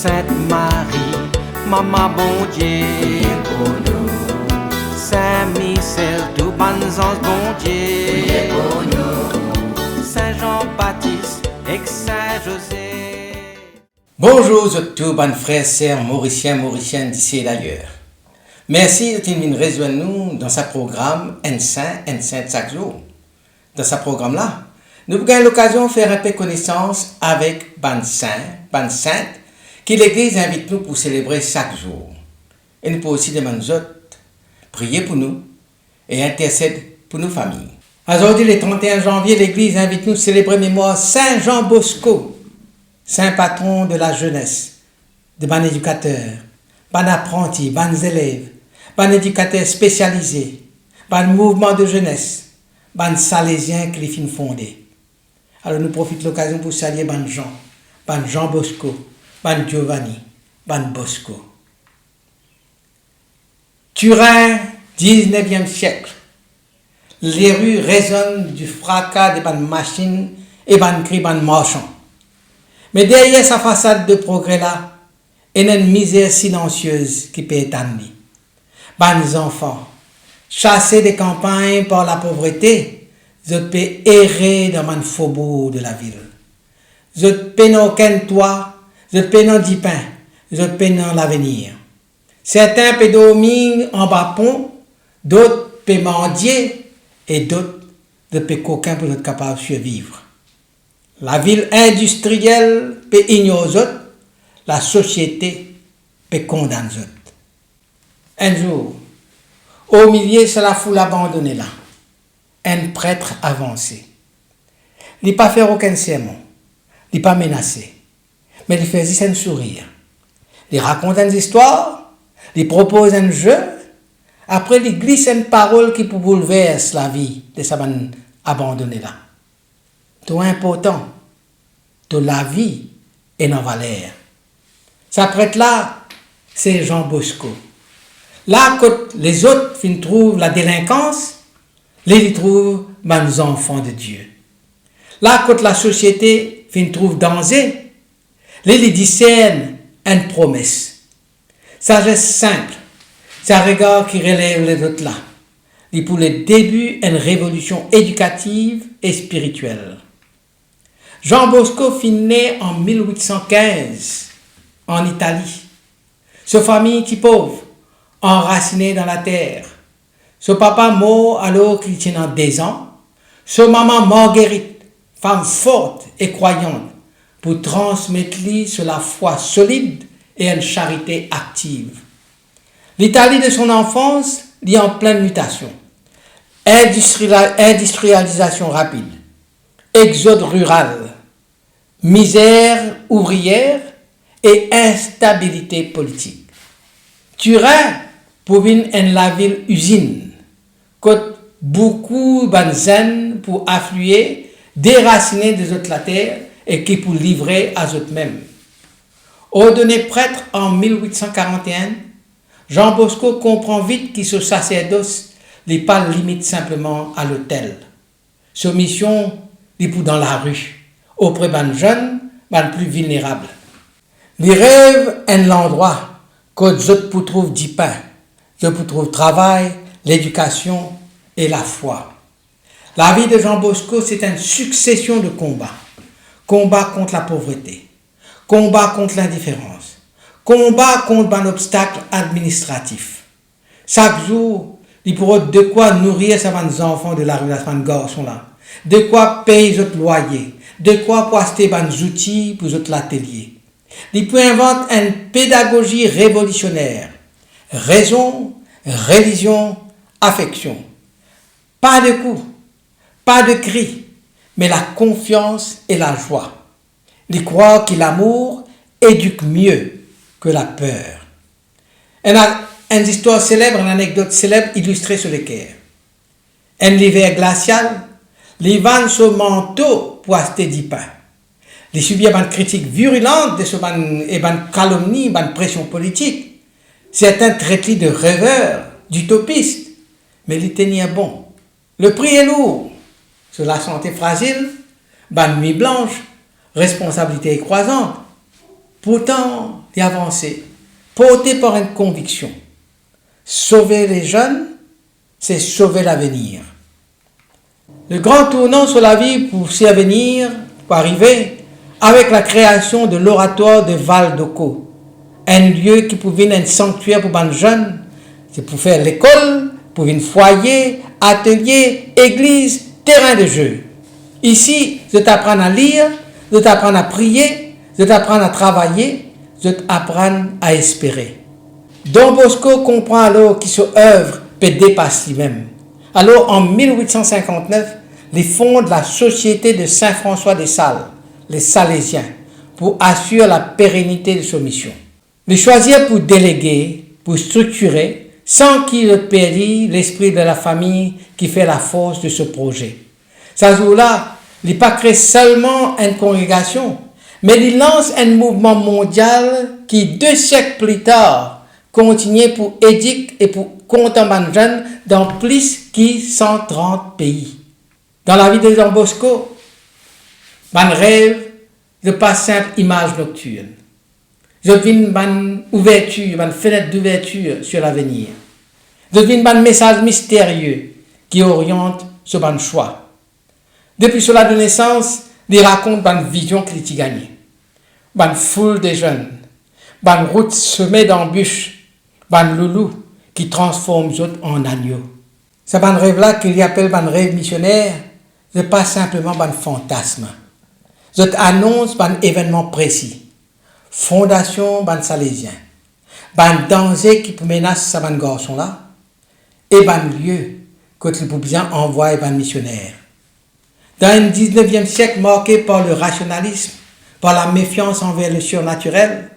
Sainte Marie, Maman bon Dieu, pour nous. Saint Michel, tout bon ange bon Dieu, pour nous. Saint Jean-Baptiste et Saint José. Bonjour à tous, bonnes frères, sœurs, mauriciennes d'ici et d'ailleurs. Merci de venir rejoindre nous dans ce programme Un Saint chaque jour. Dans ce programme-là, nous avons l'occasion de faire un peu connaissance avec ban sainte, que l'Église invite nous pour célébrer chaque jour. Et nous pouvons aussi demander aux autres, prier pour nous et intercéder pour nos familles. Aujourd'hui, le 31 janvier, l'Église invite nous à célébrer mémoire Saint Jean Bosco, saint patron de la jeunesse, de ban éducateur, ban apprenti, ban élèves, ban éducateur spécialisé, ban mouvement de jeunesse, ban salésien qui les fondé. Alors nous profitons de l'occasion pour saluer ban Jean Bosco, ban Giovanni, ban Bosco. Turin, 19e siècle. Les rues résonnent du fracas des ban machines et ban cris ban marchands. Mais derrière sa façade de progrès-là, il y a une misère silencieuse qui peut éteindre. Ban enfants, chassés des campagnes par la pauvreté, je peux errer dans mon faubourg de la ville. Je peux n'en aucun toit, je peux n'en 10 pains, je peux n'en l'avenir. Certains peuvent dormir en bas pont, d'autres peuvent mendier et d'autres ne peuvent qu'aucun pour être capable de survivre. La ville industrielle peut ignorer les autres, la société peut condamner les autres. Un jour, au milieu de la foule abandonnée là, un prêtre avancé. Il n'a pas fait aucun sermon, il n'a pas menacé, mais il fait juste un sourire. Il raconte une histoire, il propose un jeu, après il glisse une parole qui peut bouleverser la vie de sa bande abandonnée là. Tout important, de la vie et non valeur. Ça prêtre là, c'est Jean Bosco. Là, quand les autres trouvent la délinquance, les trouvent les enfants de Dieu. Là, quand la société trouve danger, les discernent une promesse. Sagesse simple, c'est un regard qui relève les autres là. Et pour le début, une révolution éducative et spirituelle. Jean Bosco fut né en 1815 en Italie. Sa famille qui pauvre, enracinée dans la terre. Son papa mort alors qu'il tenait 10 ans. Sa maman Marguerite, femme forte et croyante, pour transmettre lui sur la foi solide et une charité active. L'Italie de son enfance est en pleine mutation. Industrialisation rapide, exode rural, misère ouvrière et instabilité politique. Turin provient de la ville usine, que beaucoup de zen pour affluer, déraciner des autres la terre et qui pour livrer à eux-mêmes. Ordonné prêtre en 1841, Jean Bosco comprend vite que ce sacerdoce n'est pas limite simplement à l'autel. Sa mission est pour dans la rue, auprès des jeunes, des plus vulnérables. Les rêves un l'endroit que je pour trouver du pain, je pour trouver travail, l'éducation et la foi. La vie de Jean Bosco, c'est une succession de combats. Combat contre la pauvreté, combat contre l'indifférence, combat contre un obstacle administratif. Chaque jour, il pourra de quoi nourrir ses enfants de la rue, ces garçons là, de quoi payer les loyers, de quoi pour acheter des outils pour l'atelier. Il peut inventer une pédagogie révolutionnaire. Raison, religion, affection. Pas de coups, pas de cris, mais la confiance et la joie. Il croit que l'amour éduque mieux que la peur. Une histoire célèbre, une anecdote célèbre illustrée sur le Caire. Un hiver glacial, il vend son manteau pour acheter du pain. Il subit une critique virulente de ce calomnie, une pression politique. Certains traitent de rêveur, d'utopiste, mais il tenait bon. Le prix est lourd. Sur la santé fragile, une nuit blanche, responsabilité croissante. Pourtant, il avancé, porté par une conviction. Sauver les jeunes, c'est sauver l'avenir. Le grand tournant sur la vie pour s'y venir, pour arriver, avec la création de l'oratoire de Val d'Oco, un lieu qui pouvait être un sanctuaire pour les jeunes, c'est pour faire l'école, pour un foyer, atelier, église, terrain de jeu. Ici, je t'apprends à lire, je t'apprends à prier, je t'apprends à travailler, je t'apprends à espérer. Don Bosco comprend alors que son œuvre peut dépasser lui-même. Alors, en 1859, il fonde la Société de Saint-François des Salles, les Salésiens, pour assurer la pérennité de sa mission. Il choisit pour déléguer, pour structurer, sans qu'il perdit l'esprit de la famille qui fait la force de ce projet. Ce jour-là, il n'a pas créé seulement une congrégation, mais il lance un mouvement mondial qui, 2 siècles plus tard, continue pour éduquer et pour contempler les jeunes dans plus de 130 pays. Dans la vie de Don Bosco, mon rêve n'est pas simple image nocturne. Je devine une ouverture, une fenêtre d'ouverture sur l'avenir. Je devine un message mystérieux qui oriente ce bon choix. Depuis son adolescence, il raconte une vision qu'il a gagnée. Une foule de jeunes, une route semée d'embûches, un loulou qui transforme les autres en agneaux. Ce bon rêve-là qu'il appelle un rêve missionnaire, ce n'est pas simplement un fantasme. Je annonce un événement précis. Fondation ban salésien. Ban danger qui menace ce ban garçon-là. Et ban lieu que il peut bien envoyer ban missionnaire. Dans le 19e siècle marqué par le rationalisme, par la méfiance envers le surnaturel,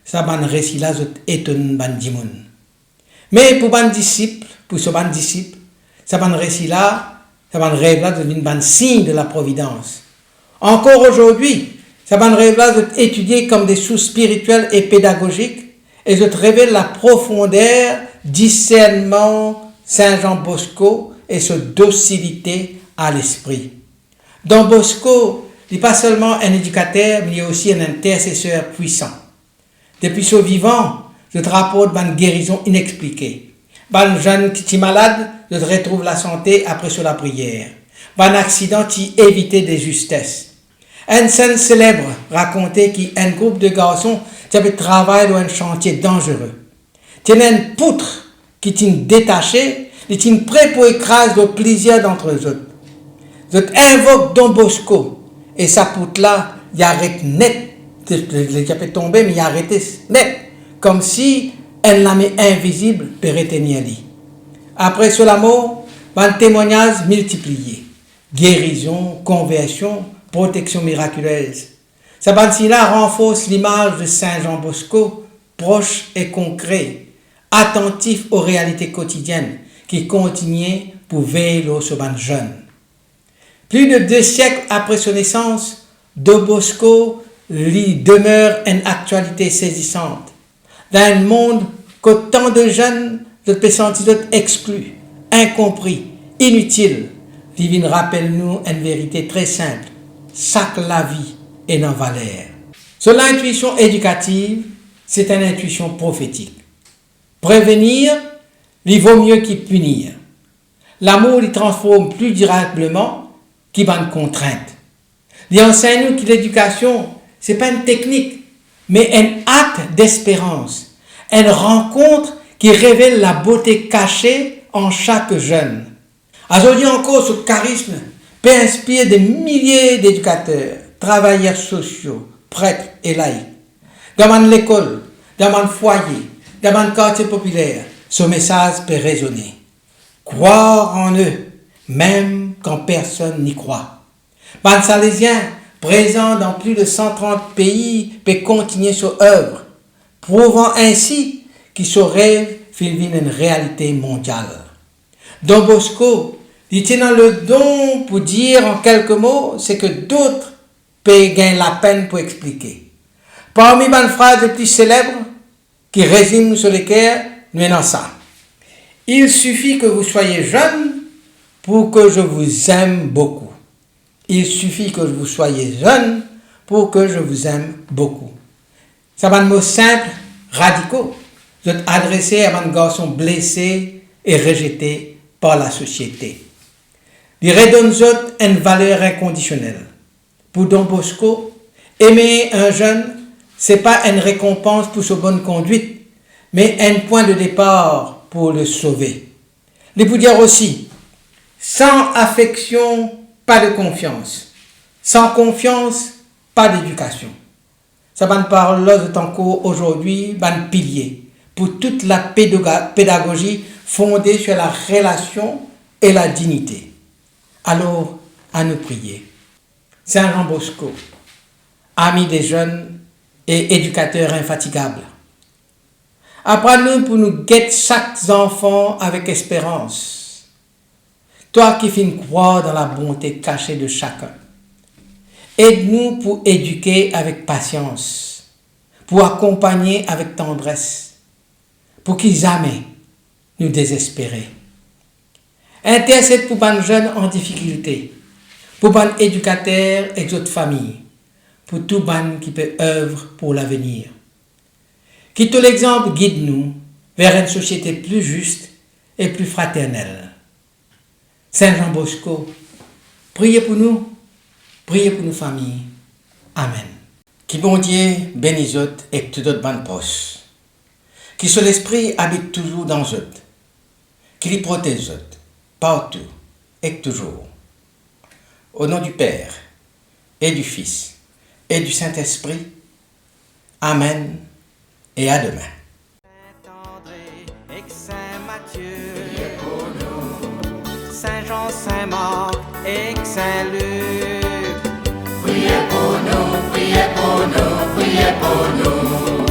ça ban récit-là étonne ban dimoun. Mais pour ban disciple, ça ban récit-là, ça ban rêve-là devient ban signe de la providence. Encore aujourd'hui, ça ban rêve-là est étudié comme des sources spirituelles et pédagogiques et je te révèle la profondeur, discernement Saint Jean Bosco et sa docilité à l'esprit. Don Bosco n'est pas seulement un éducateur, mais il est aussi un intercesseur puissant. Depuis son vivant, je te rapporte une guérison inexpliquée. Un jeune qui est malade, je te retrouve la santé après sur la prière. Un accident qui évitait des justesses. Une scène célèbre racontait qu'un groupe de garçons qui avait travaillé dans un chantier dangereux. Tenait une poutre qui était détachée, qui était prêt pour écraser le plaisir d'entre eux. Je invoque Don Bosco et sa poutre-là, il arrête net. Il a tombé, mais il a arrêté net. Comme si un lame invisible peut retenir lui. Après cela mort, un témoignage multiplié. Guérison, conversion, protection miraculeuse. Sa bande-là renforce l'image de Saint Jean Bosco, proche et concret, attentif aux réalités quotidiennes, qui continuent pour veiller sur les jeunes. Plus de 2 siècles après son naissance, Don Bosco lui demeure une actualité saisissante. Dans un monde que tant de jeunes se sentent exclus, incompris, inutiles, Divine rappelle-nous une vérité très simple. Chaque la vie est dans valeur. Sur l'intuition éducative, c'est une intuition prophétique. Prévenir, il vaut mieux qu'il punir. L'amour, il transforme plus durablement qu'il va une contrainte. Il enseigne nous que l'éducation, ce n'est pas une technique, mais un acte d'espérance. Une rencontre qui révèle la beauté cachée en chaque jeune. Aujourd'hui encore, ce charisme peut inspirer des milliers d'éducateurs, travailleurs sociaux, prêtres et laïcs. Dans l'école, dans le foyer, dans le quartier populaire, ce message peut résonner. Croire en eux, même quand personne n'y croit. Ban Salésien, présent dans plus de 130 pays, peut continuer son œuvre, prouvant ainsi qu'il se rêve devient une réalité mondiale. Don Bosco, il tient le don pour dire en quelques mots ce que d'autres peuvent gagner la peine pour expliquer. Parmi les phrases les plus célèbres qui résument sur les cœurs, nous avons ça. Il suffit que vous soyez jeune pour que je vous aime beaucoup. Il suffit que vous soyez jeune pour que je vous aime beaucoup. Ça va de mots simples, radicaux, adressés à un garçon blessé et rejeté par la société. Il redonne une valeur inconditionnelle. Pour Don Bosco, aimer un jeune, ce n'est pas une récompense pour sa bonne conduite, mais un point de départ pour le sauver. Il peut dire aussi, sans affection, pas de confiance. Sans confiance, pas d'éducation. Ça va nous parler de ton cours aujourd'hui, un pilier pour toute la pédagogie fondée sur la relation et la dignité. Alors, à nous prier. Saint Jean Bosco, ami des jeunes et éducateur infatigable. Apprends-nous pour nous guetter chaque enfant avec espérance. Toi qui finis croire dans la bonté cachée de chacun. Aide-nous pour éduquer avec patience, pour accompagner avec tendresse, pour qu'ils jamais nous désespérer. Intercède pour les jeunes en difficulté, pour les éducateurs et les autres familles, pour tout ban qui peut œuvrer pour l'avenir. Quitte l'exemple, guide-nous vers une société plus juste et plus fraternelle. Saint Jean Bosco, priez pour nous. Priez pour nos familles. Amen. Qui bon Dieu bénisse et tout d'autres bonnes poches. Qui sur l'esprit habite toujours dans eux. Qui les protège partout et toujours. Au nom du Père et du Fils et du Saint-Esprit. Amen et à demain. Saint Jean, Saint Marc et Saint Luc. Priez pour nous, priez pour nous, priez pour nous.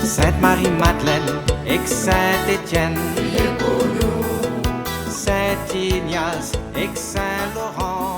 Sainte Marie-Madeleine et Saint-Étienne. Priez pour nous. Saint Ignace et Saint Laurent.